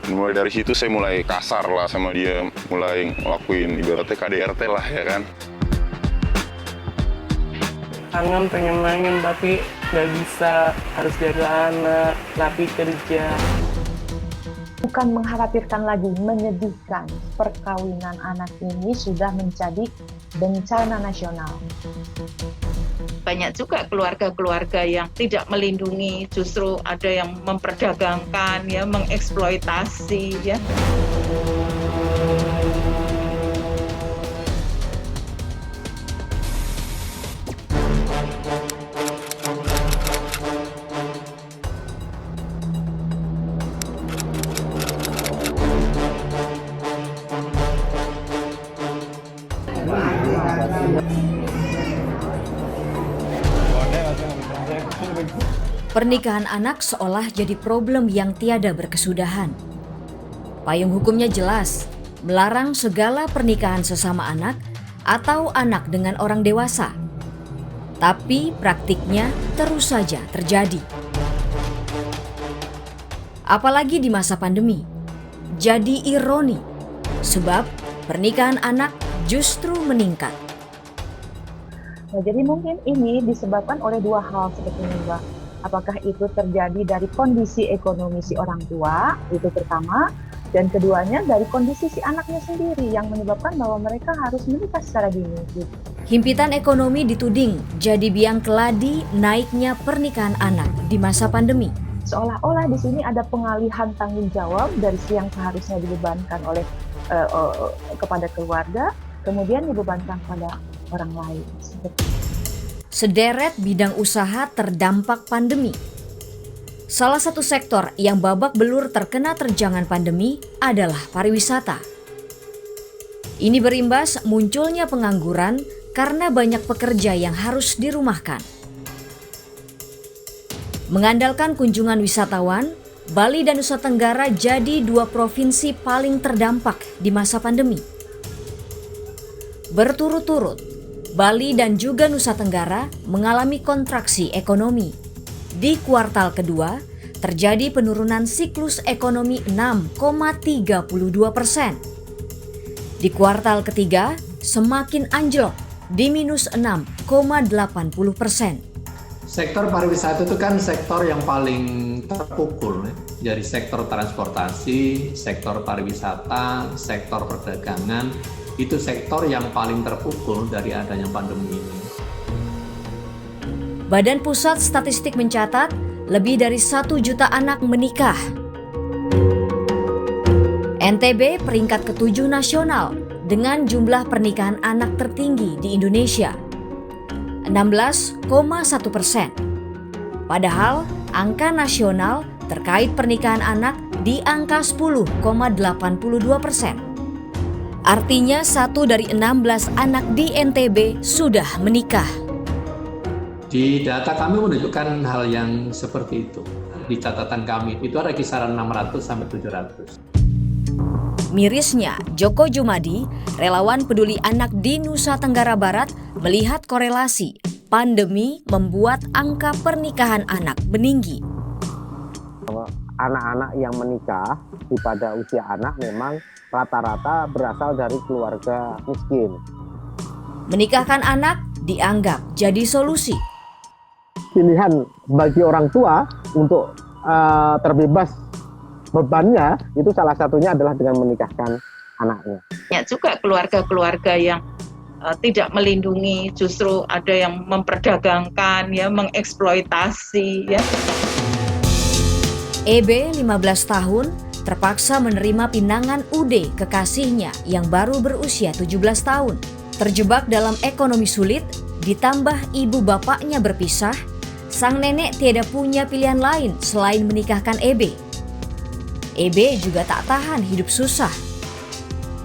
Mulai dari situ saya mulai kasar lah sama dia, mulai ngelakuin ibaratnya KDRT lah ya kan. Kangen pengen main tapi nggak bisa, harus jaga anak, tapi kerja. Bukan mengkhawatirkan lagi, menyedihkan. Perkawinan anak ini sudah menjadi bencana nasional. Banyak juga keluarga-keluarga yang tidak melindungi, justru ada yang memperdagangkan, ya, mengeksploitasi, ya. Pernikahan anak seolah jadi problem yang tiada berkesudahan. Payung hukumnya jelas, melarang segala pernikahan sesama anak atau anak dengan orang dewasa. Tapi praktiknya terus saja terjadi. Apalagi di masa pandemi. Jadi ironi, sebab pernikahan anak justru meningkat. Nah, jadi mungkin ini disebabkan oleh dua hal sebetulnya, Mbak. Apakah itu terjadi dari kondisi ekonomi si orang tua, itu pertama, dan keduanya dari kondisi si anaknya sendiri yang menyebabkan bahwa mereka harus menikah secara dini. Gitu. Himpitan ekonomi dituding jadi biang keladi naiknya pernikahan anak di masa pandemi. Seolah-olah di sini ada pengalihan tanggung jawab dari yang seharusnya dibebankan oleh kepada keluarga, kemudian dibebankan pada orang lain. Sederet bidang usaha terdampak pandemi. Salah satu sektor yang babak belur terkena terjangan pandemi adalah pariwisata. Ini berimbas munculnya pengangguran karena banyak pekerja yang harus dirumahkan. Mengandalkan kunjungan wisatawan, Bali dan Nusa Tenggara jadi dua provinsi paling terdampak di masa pandemi. Berturut-turut, Bali dan juga Nusa Tenggara mengalami kontraksi ekonomi. Di kuartal kedua, terjadi penurunan siklus ekonomi 6,32%. Di kuartal ketiga, semakin anjlok di minus 6,80%. Sektor pariwisata itu kan sektor yang paling terpukul dari sektor transportasi, sektor pariwisata, sektor perdagangan. Itu sektor yang paling terpukul dari adanya pandemi ini. Badan Pusat Statistik mencatat lebih dari 1 juta anak menikah. NTB peringkat ke-7 nasional dengan jumlah pernikahan anak tertinggi di Indonesia, 16,1%. Padahal angka nasional terkait pernikahan anak di angka 10,82%. Artinya 1 dari 16 anak di NTB sudah menikah. Di data kami menunjukkan hal yang seperti itu. Di catatan kami itu ada kisaran 600 sampai 700. Mirisnya, Joko Jumadi, relawan peduli anak di Nusa Tenggara Barat, melihat korelasi pandemi membuat angka pernikahan anak meninggi. Anak-anak yang menikah pada usia anak memang rata-rata berasal dari keluarga miskin. Menikahkan anak dianggap jadi solusi. Pilihan bagi orang tua untuk terbebas bebannya itu salah satunya adalah dengan menikahkan anaknya. Banyak juga keluarga-keluarga yang tidak melindungi, justru ada yang memperdagangkan, ya, mengeksploitasi, ya. EB 15 tahun terpaksa menerima pinangan UD kekasihnya yang baru berusia 17 tahun. Terjebak dalam ekonomi sulit, ditambah ibu bapaknya berpisah, sang nenek tiada punya pilihan lain selain menikahkan Ebe. Ebe juga tak tahan hidup susah.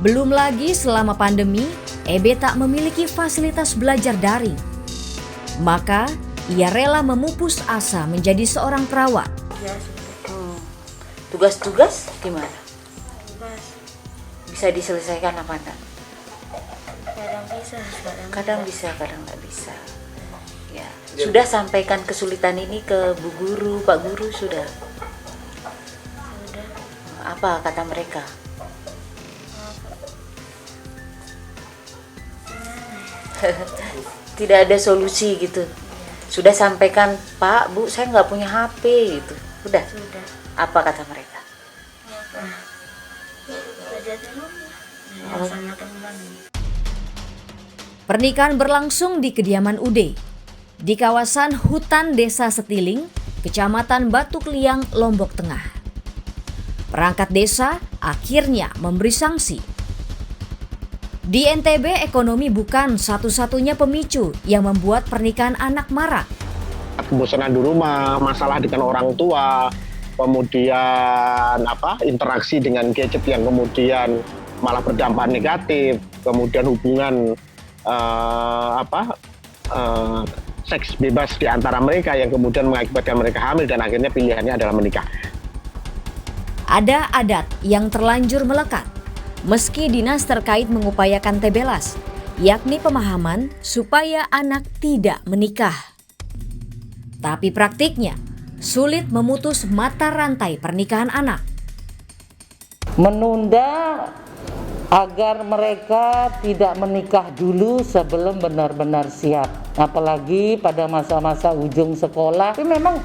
Belum lagi selama pandemi, Ebe tak memiliki fasilitas belajar daring. Maka, ia rela memupus asa menjadi seorang perawat. Tugas-tugas gimana? Bisa diselesaikan apa enggak? Kadang bisa, kadang nggak bisa. Ya, sudah sampaikan kesulitan ini ke Bu Guru, Pak Guru sudah. Apa kata mereka? Tidak ada solusi gitu. Sudah sampaikan, Pak, Bu, saya nggak punya HP gitu. Udah. Apa kata mereka? Pernikahan berlangsung di kediaman Ude, di kawasan hutan Desa Setiling, Kecamatan Batu Kliang, Lombok Tengah. Perangkat desa akhirnya memberi sanksi. Di NTB, ekonomi bukan satu-satunya pemicu yang membuat pernikahan anak marak. Kebosanan di rumah, masalah dengan orang tua, kemudian interaksi dengan gadget yang kemudian malah berdampak negatif, kemudian hubungan seks bebas di antara mereka yang kemudian mengakibatkan mereka hamil dan akhirnya pilihannya adalah menikah. Ada adat yang terlanjur melekat, meski dinas terkait mengupayakan tebelas, yakni pemahaman supaya anak tidak menikah. Tapi praktiknya sulit memutus mata rantai pernikahan anak. Menunda agar mereka tidak menikah dulu sebelum benar-benar siap. Apalagi pada masa-masa ujung sekolah. Tapi memang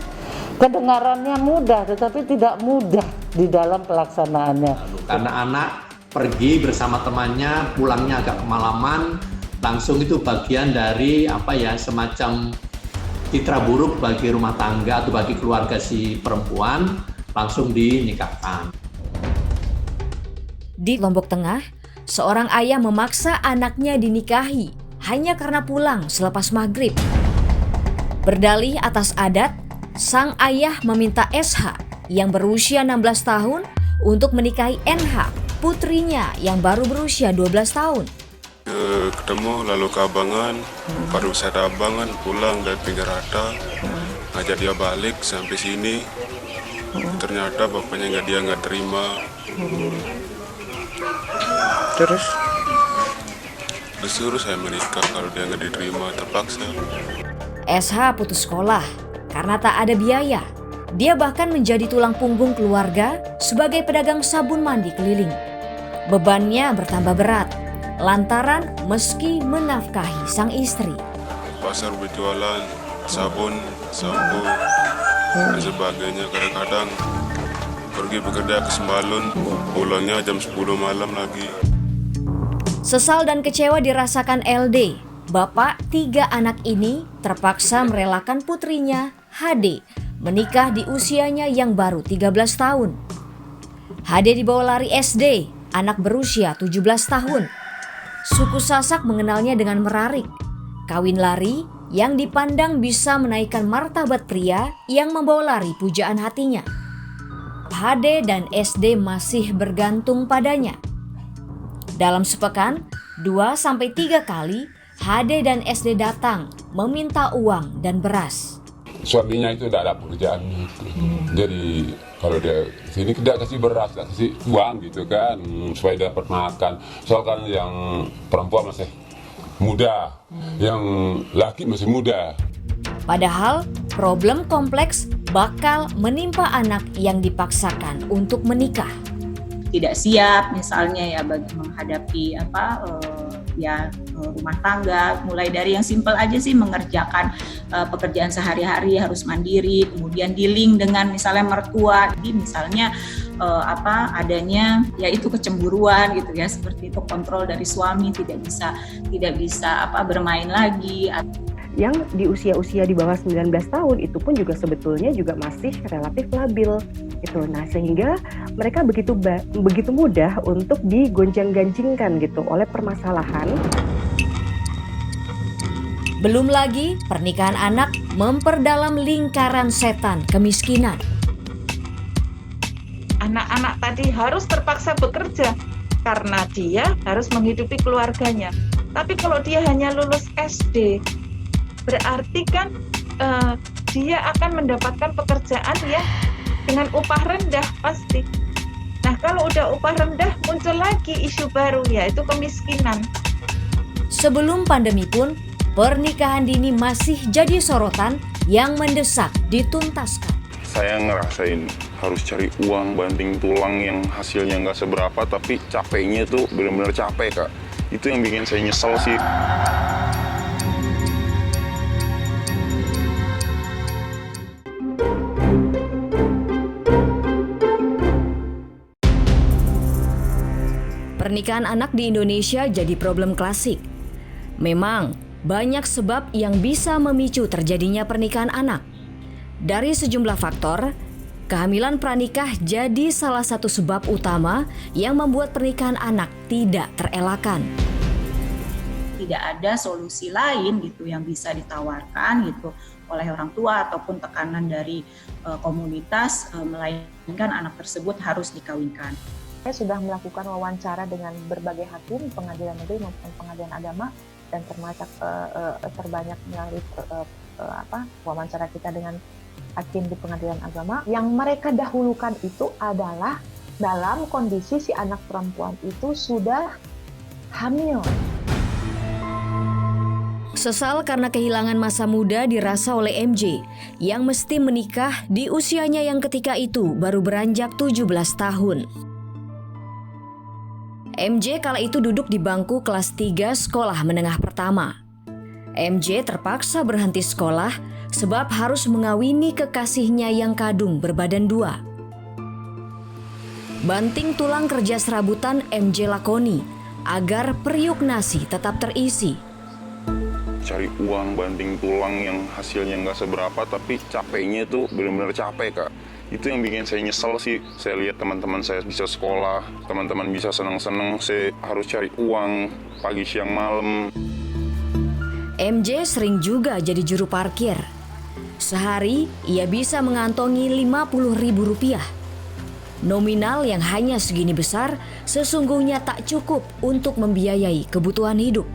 kedengarannya mudah, tetapi tidak mudah di dalam pelaksanaannya. Karena anak pergi bersama temannya, pulangnya agak kemalaman, langsung itu bagian dari semacam citra buruk bagi rumah tangga atau bagi keluarga si perempuan, langsung dinikahkan. Di Lombok Tengah, seorang ayah memaksa anaknya dinikahi hanya karena pulang selepas maghrib. Berdalih atas adat, sang ayah meminta SH yang berusia 16 tahun untuk menikahi NH, putrinya yang baru berusia 12 tahun. Ketemu lalu ke Abangan, pariwisata Abangan, pulang dari pinggir rata, ngajak dia balik sampai sini. Ternyata bapaknya nggak terima. Terus? Disuruh saya menikah kalau dia nggak diterima, terpaksa. SH putus sekolah karena tak ada biaya. Dia bahkan menjadi tulang punggung keluarga sebagai pedagang sabun mandi keliling. Bebannya bertambah berat lantaran meski menafkahi sang istri. Pasar berjualan sabun, sampo, dan sebagainya. Kadang-kadang pergi bekerja ke Sembalun, pulangnya jam 10 malam lagi. Sesal dan kecewa dirasakan LD. Bapak 3 anak ini terpaksa merelakan putrinya, HD, menikah di usianya yang baru 13 tahun. HD dibawa lari SD, anak berusia 17 tahun. Suku Sasak mengenalnya dengan merarik, kawin lari yang dipandang bisa menaikkan martabat pria yang membawa lari pujaan hatinya. HD dan SD masih bergantung padanya. Dalam sepekan, 2-3 kali HD dan SD datang meminta uang dan beras. Suaminya itu tidak ada pekerjaan gitu. Jadi kalau dia sini tidak kasih beras, tidak kasih uang gitu kan, supaya dapat makan. Soalnya yang perempuan masih muda, yang laki masih muda. Padahal problem kompleks bakal menimpa anak yang dipaksakan untuk menikah. Tidak siap misalnya ya bagi menghadapi rumah tangga, mulai dari yang simpel aja sih mengerjakan pekerjaan sehari-hari harus mandiri, kemudian dealing dengan misalnya mertua, jadi misalnya adanya yaitu kecemburuan gitu ya, seperti itu, kontrol dari suami, tidak bisa bermain lagi. Yang di usia-usia di bawah 19 tahun itu pun juga sebetulnya juga masih relatif labil gitu. Nah, sehingga mereka begitu mudah untuk digoncang-gancingkan gitu oleh permasalahan. Belum lagi pernikahan anak memperdalam lingkaran setan kemiskinan. Anak-anak tadi harus terpaksa bekerja karena dia harus menghidupi keluarganya. Tapi kalau dia hanya lulus SD, berarti kan dia akan mendapatkan pekerjaan ya dengan upah rendah pasti. Nah, kalau udah upah rendah muncul lagi isu baru, yaitu kemiskinan. Sebelum pandemi pun, pernikahan dini masih jadi sorotan yang mendesak dituntaskan. Saya ngerasain harus cari uang banting tulang yang hasilnya nggak seberapa, tapi capeknya tuh benar-benar capek, Kak. Itu yang bikin saya nyesel sih. Pernikahan anak di Indonesia jadi problem klasik. Memang banyak sebab yang bisa memicu terjadinya pernikahan anak. Dari sejumlah faktor, kehamilan pranikah jadi salah satu sebab utama yang membuat pernikahan anak tidak terelakkan. Tidak ada solusi lain gitu yang bisa ditawarkan gitu oleh orang tua ataupun tekanan dari komunitas, melainkan anak tersebut harus dikawinkan. Saya sudah melakukan wawancara dengan berbagai hakim, pengadilan negeri maupun pengadilan agama, dan terbanyak melalui wawancara kita dengan hakim di pengadilan agama. Yang mereka dahulukan itu adalah dalam kondisi si anak perempuan itu sudah hamil. Sesal karena kehilangan masa muda dirasa oleh MJ yang mesti menikah di usianya yang ketika itu baru beranjak 17 tahun. MJ kala itu duduk di bangku kelas 3 sekolah menengah pertama. MJ terpaksa berhenti sekolah sebab harus mengawini kekasihnya yang kadung berbadan 2. Banting tulang kerja serabutan MJ lakoni agar periuk nasi tetap terisi. Cari uang banting tulang yang hasilnya nggak seberapa, tapi capeknya tuh benar-benar capek, Kak. Itu yang bikin saya nyesel sih. Saya lihat teman-teman saya bisa sekolah, teman-teman bisa senang-senang, saya harus cari uang pagi siang malam. MJ sering juga jadi juru parkir. Sehari ia bisa mengantongi Rp50.000. Nominal yang hanya segini besar sesungguhnya tak cukup untuk membiayai kebutuhan hidup.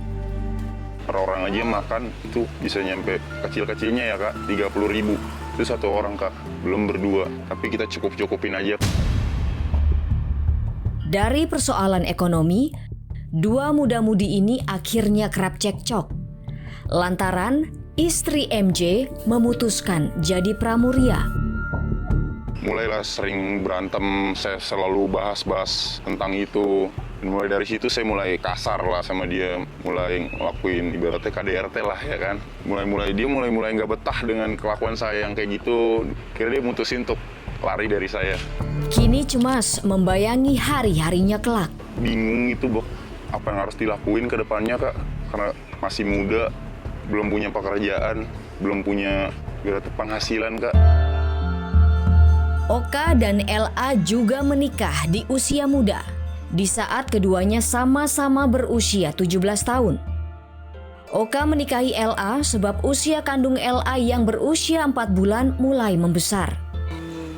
Per orang aja makan itu bisa nyampe kecil-kecilnya ya, Kak, 30.000. Itu satu orang, Kak, belum berdua, tapi kita cukup-cukupin aja. Dari persoalan ekonomi, dua muda-mudi ini akhirnya kerap cekcok. Lantaran istri MJ memutuskan jadi pramuria. Mulailah sering berantem, saya selalu bahas-bahas tentang itu. Dan mulai dari situ saya mulai kasar lah sama dia, mulai ngelakuin ibaratnya KDRT lah ya kan. Dia mulai nggak betah dengan kelakuan saya yang kayak gitu. Akhirnya dia mutusin untuk lari dari saya. Kini cemas membayangi hari-harinya kelak. Bingung itu, Bok, apa yang harus dilakuin ke depannya, Kak. Karena masih muda, belum punya pekerjaan, belum punya penghasilan, Kak. Oka dan LA juga menikah di usia muda. Di saat keduanya sama-sama berusia 17 tahun. Oka menikahi LA sebab usia kandung LA yang berusia 4 bulan mulai membesar.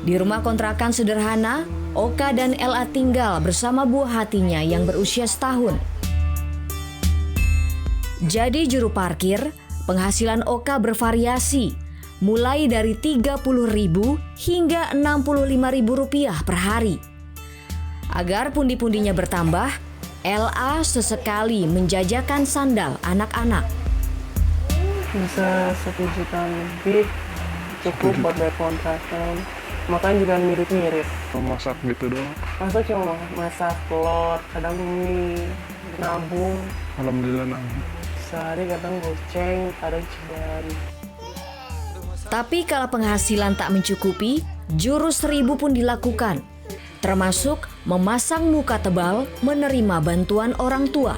Di rumah kontrakan sederhana, Oka dan LA tinggal bersama buah hatinya yang berusia setahun. Jadi juru parkir, penghasilan Oka bervariasi, mulai dari Rp30.000 hingga Rp65.000 per hari. Agar pundi-pundinya bertambah, LA sesekali menjajakan sandal anak-anak. Bisa 1 juta lebih, cukup buat bayar kontrakan. Makan juga mirip-mirip. Masak gitu doang. Masak cuma masak telur, kadang mie, nabung. Alhamdulillah nabung. Sehari kadang goceng, kadang cibari. Tapi kalau penghasilan tak mencukupi, jurus 1000 pun dilakukan. Termasuk memasang muka tebal menerima bantuan orang tua.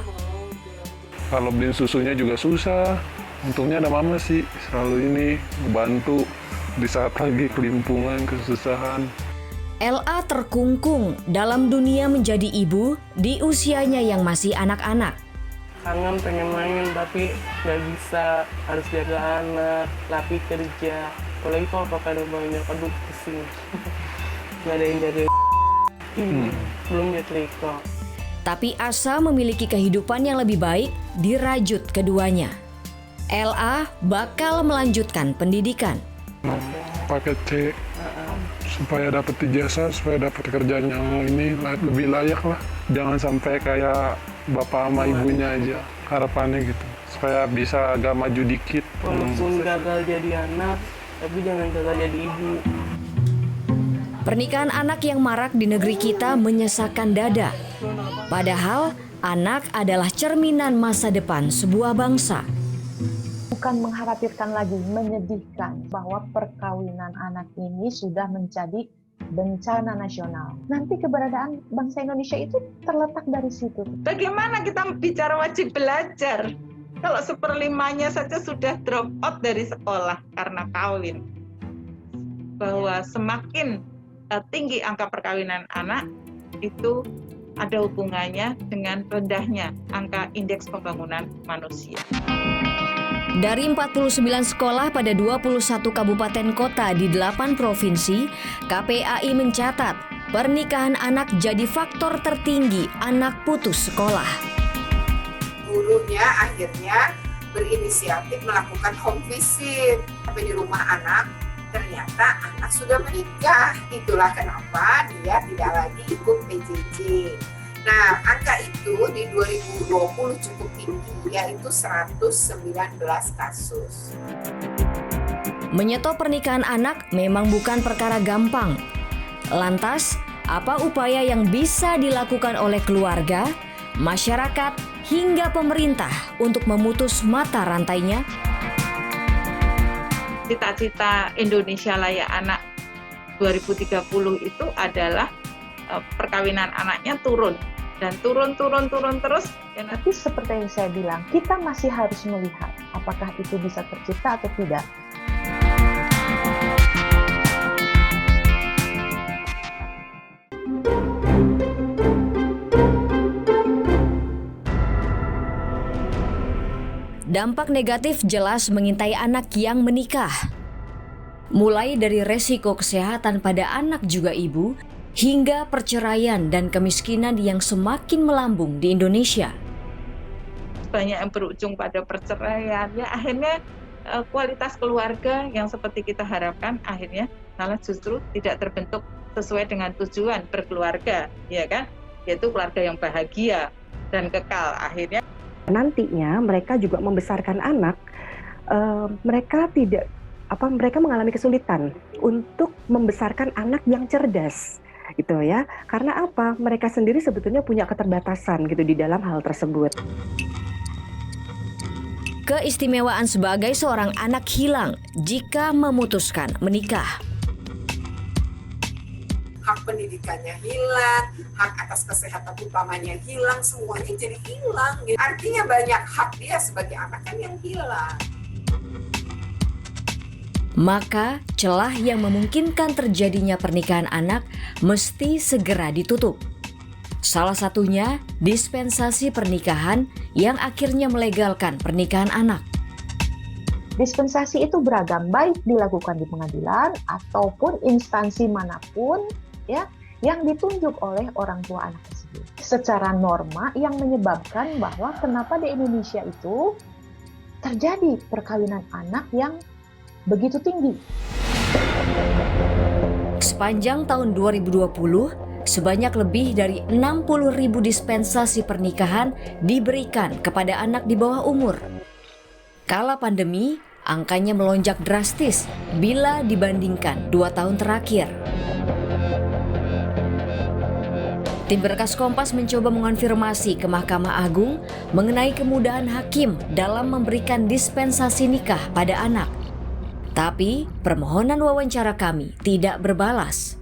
Kalau beli susunya juga susah. Untungnya ada mama sih, selalu ini membantu di saat lagi kelimpungan, kesusahan. LA terkungkung dalam dunia menjadi ibu di usianya yang masih anak-anak. kangen pengen main tapi nggak bisa, harus jaga anak, Lapi kerja, apalagi kalau pakai ada banyak, aduh pusing. Nggak ada yang jaga, belum nyetrika. Tapi Asa memiliki kehidupan yang lebih baik di rajut keduanya. LA bakal melanjutkan pendidikan. Pakai C supaya dapat ijazah, supaya dapat kerjaan yang ini lebih layak lah. Jangan sampai kayak bapak sama ibunya aja, harapannya gitu. Supaya bisa agak maju dikit. Walaupun gagal jadi anak, tapi jangan gagal jadi ibu. Pernikahan anak yang marak di negeri kita menyesakkan dada. Padahal anak adalah cerminan masa depan sebuah bangsa. Bukan mengkhawatirkan lagi, menyedihkan bahwa perkawinan anak ini sudah menjadi bencana nasional. Nanti keberadaan bangsa Indonesia itu terletak dari situ. Bagaimana kita bicara wajib belajar kalau 1/5-nya saja sudah drop out dari sekolah karena kawin? Bahwa semakin tinggi angka perkawinan anak itu ada hubungannya dengan rendahnya angka indeks pembangunan manusia. Dari 49 sekolah pada 21 kabupaten kota di 8 provinsi, KPAI mencatat pernikahan anak jadi faktor tertinggi anak putus sekolah. Gurunya akhirnya berinisiatif melakukan home visit di rumah anak. Ternyata anak sudah menikah. Itulah kenapa dia tidak lagi ikut PJJ. Nah, angka itu di 2020 cukup tinggi, yaitu 119 kasus. Menyetop pernikahan anak memang bukan perkara gampang. Lantas, apa upaya yang bisa dilakukan oleh keluarga, masyarakat, hingga pemerintah untuk memutus mata rantainya? Cita-cita Indonesia Layak Anak 2030 itu adalah perkawinan anaknya turun dan turun terus. Tapi seperti yang saya bilang, kita masih harus melihat apakah itu bisa tercipta atau tidak. Dampak negatif jelas mengintai anak yang menikah. Mulai dari resiko kesehatan pada anak juga ibu, hingga perceraian dan kemiskinan yang semakin melambung di Indonesia. Banyak yang berujung pada perceraian, ya akhirnya kualitas keluarga yang seperti kita harapkan akhirnya malah justru tidak terbentuk sesuai dengan tujuan berkeluarga, ya kan? Yaitu keluarga yang bahagia dan kekal. Akhirnya nantinya mereka juga membesarkan anak, mereka mengalami kesulitan untuk membesarkan anak yang cerdas. Gitu ya, karena apa? Mereka sendiri sebetulnya punya keterbatasan gitu di dalam hal tersebut. Keistimewaan sebagai seorang anak hilang jika memutuskan menikah. Hak pendidikannya hilang, hak atas kesehatan utamanya hilang, semuanya jadi hilang. Artinya banyak hak dia sebagai anak kan yang hilang. Maka celah yang memungkinkan terjadinya pernikahan anak mesti segera ditutup. Salah satunya dispensasi pernikahan yang akhirnya melegalkan pernikahan anak. Dispensasi itu beragam, baik dilakukan di pengadilan ataupun instansi manapun ya yang ditunjuk oleh orang tua anak tersebut. Secara norma yang menyebabkan bahwa kenapa di Indonesia itu terjadi perkawinan anak yang begitu tinggi. Sepanjang tahun 2020, sebanyak lebih dari 60.000 dispensasi pernikahan diberikan kepada anak di bawah umur. Kala pandemi, angkanya melonjak drastis bila dibandingkan 2 tahun terakhir. Tim Berkas Kompas mencoba mengonfirmasi ke Mahkamah Agung mengenai kemudahan hakim dalam memberikan dispensasi nikah pada anak. Tapi permohonan wawancara kami tidak berbalas.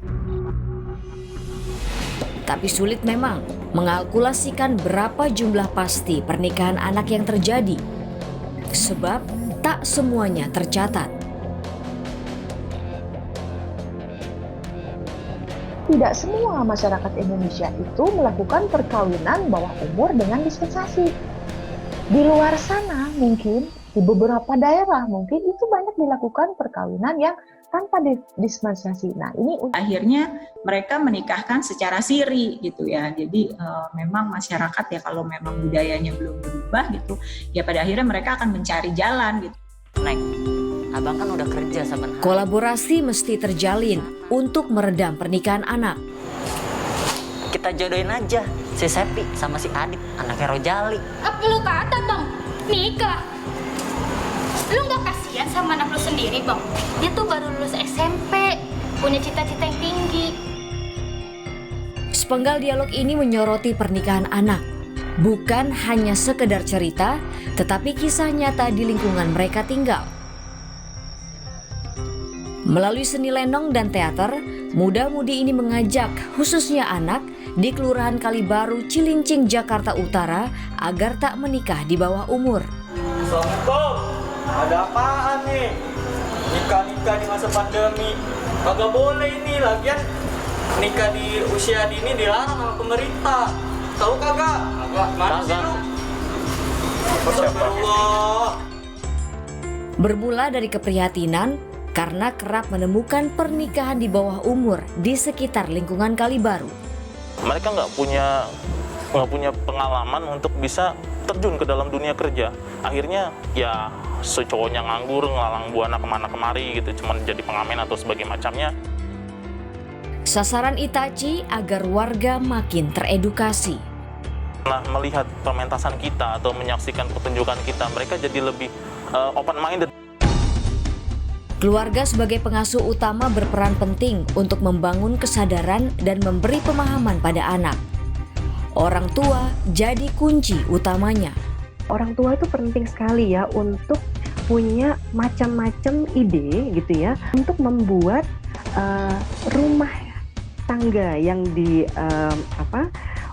Tapi sulit memang mengalkulasikan berapa jumlah pasti pernikahan anak yang terjadi. Sebab tak semuanya tercatat. Tidak semua masyarakat Indonesia itu melakukan perkawinan bawah umur dengan dispensasi. Di luar sana mungkin di beberapa daerah mungkin itu banyak dilakukan perkawinan yang tanpa dispensasi. Nah, ini akhirnya mereka menikahkan secara siri gitu ya. Jadi memang masyarakat ya kalau memang budayanya belum berubah gitu, ya pada akhirnya mereka akan mencari jalan gitu. Neng, abang kan udah kerja sama. Kolaborasi mesti terjalin untuk meredam pernikahan anak. Kita jodohin aja si Sepi sama si Adit, anaknya Rojali. Apa lu kata bang, nikah? Lu gak kasihan sama anak lu sendiri bang? Dia tuh baru lulus SMP, punya cita-cita yang tinggi. Sepenggal dialog ini menyoroti pernikahan anak. Bukan hanya sekedar cerita, tetapi kisah nyata di lingkungan mereka tinggal. Melalui seni lenong dan teater, muda-mudi ini mengajak khususnya anak di Kelurahan Kalibaru, Cilincing, Jakarta Utara agar tak menikah di bawah umur. Assalamualaikum, ada apaan nih? Nikah-nikah di masa pandemi, kagak boleh ini, lagian nikah di usia dini dilarang sama pemerintah. Tahu kagak? Kagak, mana sih lu? Astagfirullah. Bermula dari keprihatinan karena kerap menemukan pernikahan di bawah umur di sekitar lingkungan Kalibaru. Mereka nggak punya pengalaman untuk bisa terjun ke dalam dunia kerja. Akhirnya ya secowoknya nganggur, ngelalang buana kemana kemari gitu, cuman jadi pengamen atau sebagai macamnya. Sasaran Itachi agar warga makin teredukasi. Nah, melihat pementasan kita atau menyaksikan pertunjukan kita, mereka jadi lebih open-minded. Keluarga sebagai pengasuh utama berperan penting untuk membangun kesadaran dan memberi pemahaman pada anak. Orang tua jadi kunci utamanya. Orang tua itu penting sekali ya untuk punya macam-macam ide gitu ya untuk membuat rumah tangga yang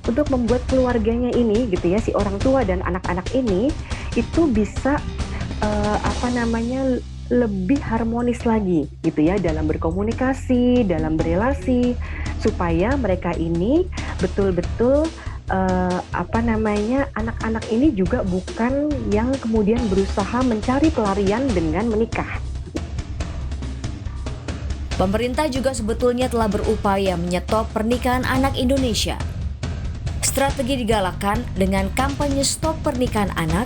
untuk membuat keluarganya ini gitu ya, si orang tua dan anak-anak ini itu bisa lebih harmonis lagi gitu ya dalam berkomunikasi, dalam berelasi, supaya mereka ini betul-betul anak-anak ini juga bukan yang kemudian berusaha mencari pelarian dengan menikah. Pemerintah juga sebetulnya telah berupaya menyetop pernikahan anak Indonesia. Strategi digalakkan dengan kampanye Stop Pernikahan Anak,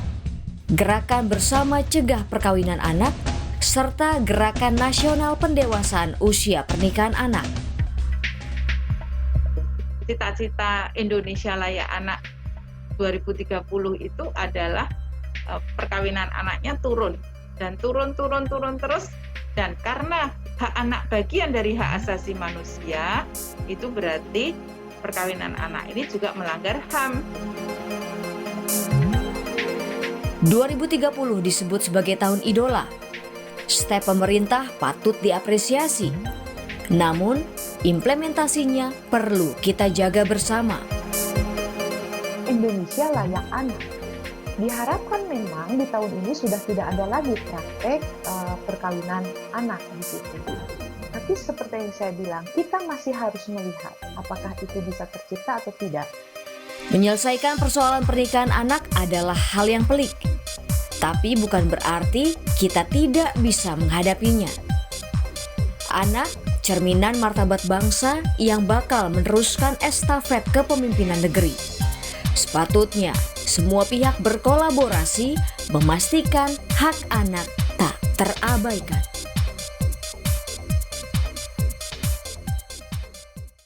Gerakan Bersama Cegah Perkawinan Anak, serta Gerakan Nasional Pendewasaan Usia Pernikahan Anak. Cita-cita Indonesia Layak Anak 2030 itu adalah perkawinan anaknya turun terus, dan karena hak anak bagian dari hak asasi manusia, itu berarti perkawinan anak ini juga melanggar HAM. 2030 disebut sebagai tahun idola. Step pemerintah patut diapresiasi. Namun, implementasinya perlu kita jaga bersama. Indonesia Layak Anak. Diharapkan memang di tahun ini sudah tidak ada lagi praktek perkawinan anak di situ. Tapi seperti yang saya bilang, kita masih harus melihat apakah itu bisa tercipta atau tidak. Menyelesaikan persoalan pernikahan anak adalah hal yang pelik. Tapi bukan berarti kita tidak bisa menghadapinya. Anak, cerminan martabat bangsa yang bakal meneruskan estafet kepemimpinan negeri. Sepatutnya semua pihak berkolaborasi memastikan hak anak tak terabaikan.